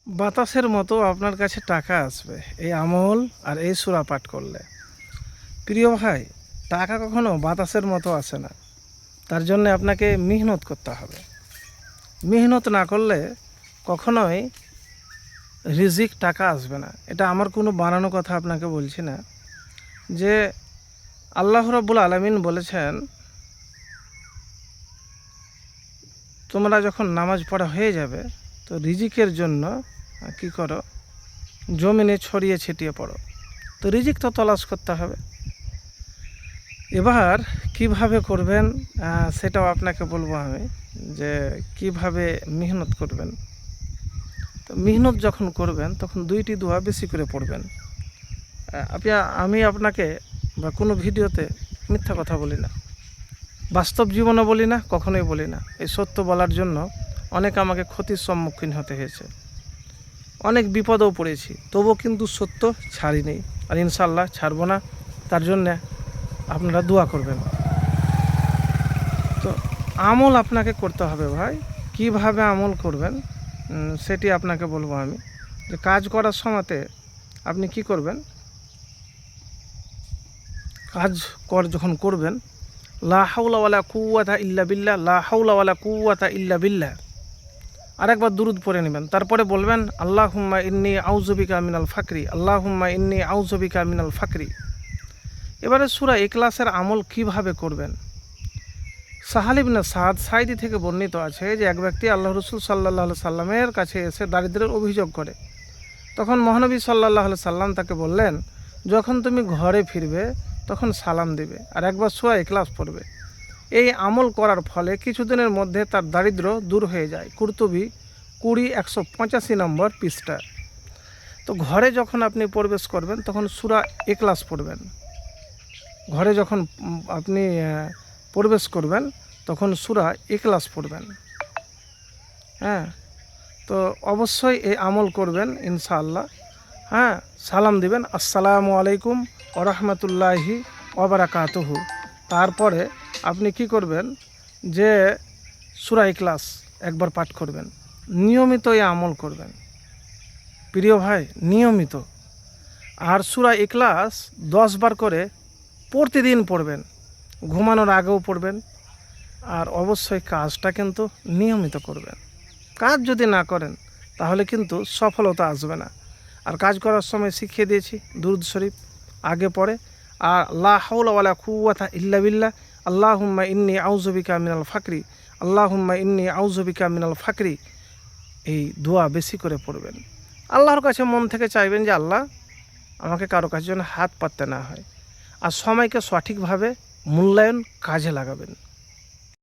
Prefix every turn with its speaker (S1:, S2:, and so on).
S1: বাতাসের মতো আপনার কাছে টাকা আসবে এই আমল আর এই সূরা পাঠ করলে। প্রিয় ভাই, টাকা কখনো বাতাসের মতো আসে না, তার জন্য আপনাকে মেহনত করতে হবে। মেহনত না করলে কখনোই রিজিক টাকা আসবে না। এটা আমার কোনো বানানো কথা আপনাকে বলছি না, যে আল্লাহ রাব্বুল আলামিন বলেছেন, তোমরা যখন নামাজ পড়া হয়ে যাবে তো রিজিকের জন্য কি করো, জমিনে ছড়িয়ে ছিটিয়ে পড়ো। তো রিজিক তো তলাশ করতে হবে। এবার কিভাবে করবেন সেটাও আপনাকে বলবো আমি, যে কিভাবে মেহনত করবেন। তো মেহনত যখন করবেন তখন দুইটি দোয়া বেশি করে পড়বেন। আমি আপনাকে বা কোনো ভিডিওতে মিথ্যা কথা বলি না, বাস্তব জীবনে বলি না, কখনোই বলি না। এই সত্য বলার জন্য অনেক আমাকে ক্ষতির সম্মুখীন হতে হয়েছে, অনেক বিপদেও পড়েছি, তবুও কিন্তু সত্য ছাড়িনি, আর ইনশাল্লাহ ছাড়বো না। তার জন্যে আপনারা দোয়া করবেন। তো আমল আপনাকে করতে হবে ভাই। কিভাবে আমল করবেন সেটি আপনাকে বলবো আমি। যে কাজ করার সময়তে আপনি কি করবেন, যখন করবেন, লা হাওলা ওয়ালা কুওয়াতা ইল্লা বিল্লাহ, লা হাওলা ওয়ালা কুওয়াতা ইল্লা বিল্লাহ, আরেকবার দুরুদ পড়ে নেবেন। তারপরে বলবেন আল্লাহুম্মা ইন্নী আউযু বিকা মিনাল ফাকরি, আল্লাহুম্মা ইন্নী আউযু বিকা মিনাল ফাকরি। এবারে সূরা ইখলাসের আমল কিভাবে করবেন। সাহাল ইবনে সাদ সাইদি থেকে বর্ণিত আছে যে এক ব্যক্তি আল্লাহ রসুল সাল্লাল্লাহু আলাইহি সাল্লামের কাছে এসে দারিদ্র্যের অভিযোগ করে। তখন মহানবী সাল্লাল্লাহু আলাইহি সাল্লাম তাকে বললেন, যখন তুমি ঘরে ফিরবে তখন সালাম দিবে আর একবার সূরা ইখলাস পড়বে। এই আমল করার ফলে কিছুদিনের মধ্যে তার দারিদ্র্য দূর হয়ে যায়। কুরতুবী 20:185 নম্বর পৃষ্ঠা। তো ঘরে যখন আপনি প্রবেশ করবেন তখন সূরা ইখলাস পড়বেন। ঘরে যখন আপনি প্রবেশ করবেন তখন সূরা ইখলাস পড়বেন। হ্যাঁ, তো অবশ্যই এই আমল করবেন ইনশাআল্লাহ। হ্যাঁ, সালাম দিবেন, আসসালামু আলাইকুম ওয়া রাহমাতুল্লাহি ওয়া বারাকাতুহু। তারপরে আপনি কি করবেন, যে সূরা ইখলাস একবার পাঠ করবেন। নিয়মিত এই আমল করবেন প্রিয় ভাই, নিয়মিত। আর সূরা ইখলাস 10 বার করে প্রতিদিন পড়বেন, ঘুমানোর আগেও পড়বেন। আর অবশ্যই কাজটা কিন্তু নিয়মিত করবেন। কাজ যদি না করেন তাহলে কিন্তু সফলতা আসবে না। আর কাজ করার সময় শিখিয়ে দিয়েছি দুরূদ শরীফ আগে পড়ে, আর লা হাওলা ওয়ালা কুওয়াতা ইল্লা বিল্লাহ, আল্লাহুম্মা ইন্নী আউযু বিকা মিনাল ফাকরি, আল্লাহুম্মা ইন্নী আউযু বিকা মিনাল ফাকরি। এই দোয়া বেশি করে পড়বেন। আল্লাহর কাছে মন থেকে চাইবেন যে আল্লাহ আমাকে কারো কাছে যেন হাত পাততে না হয়। আর সময়কে সঠিকভাবে মূল্যায়ন কাজে লাগাবেন।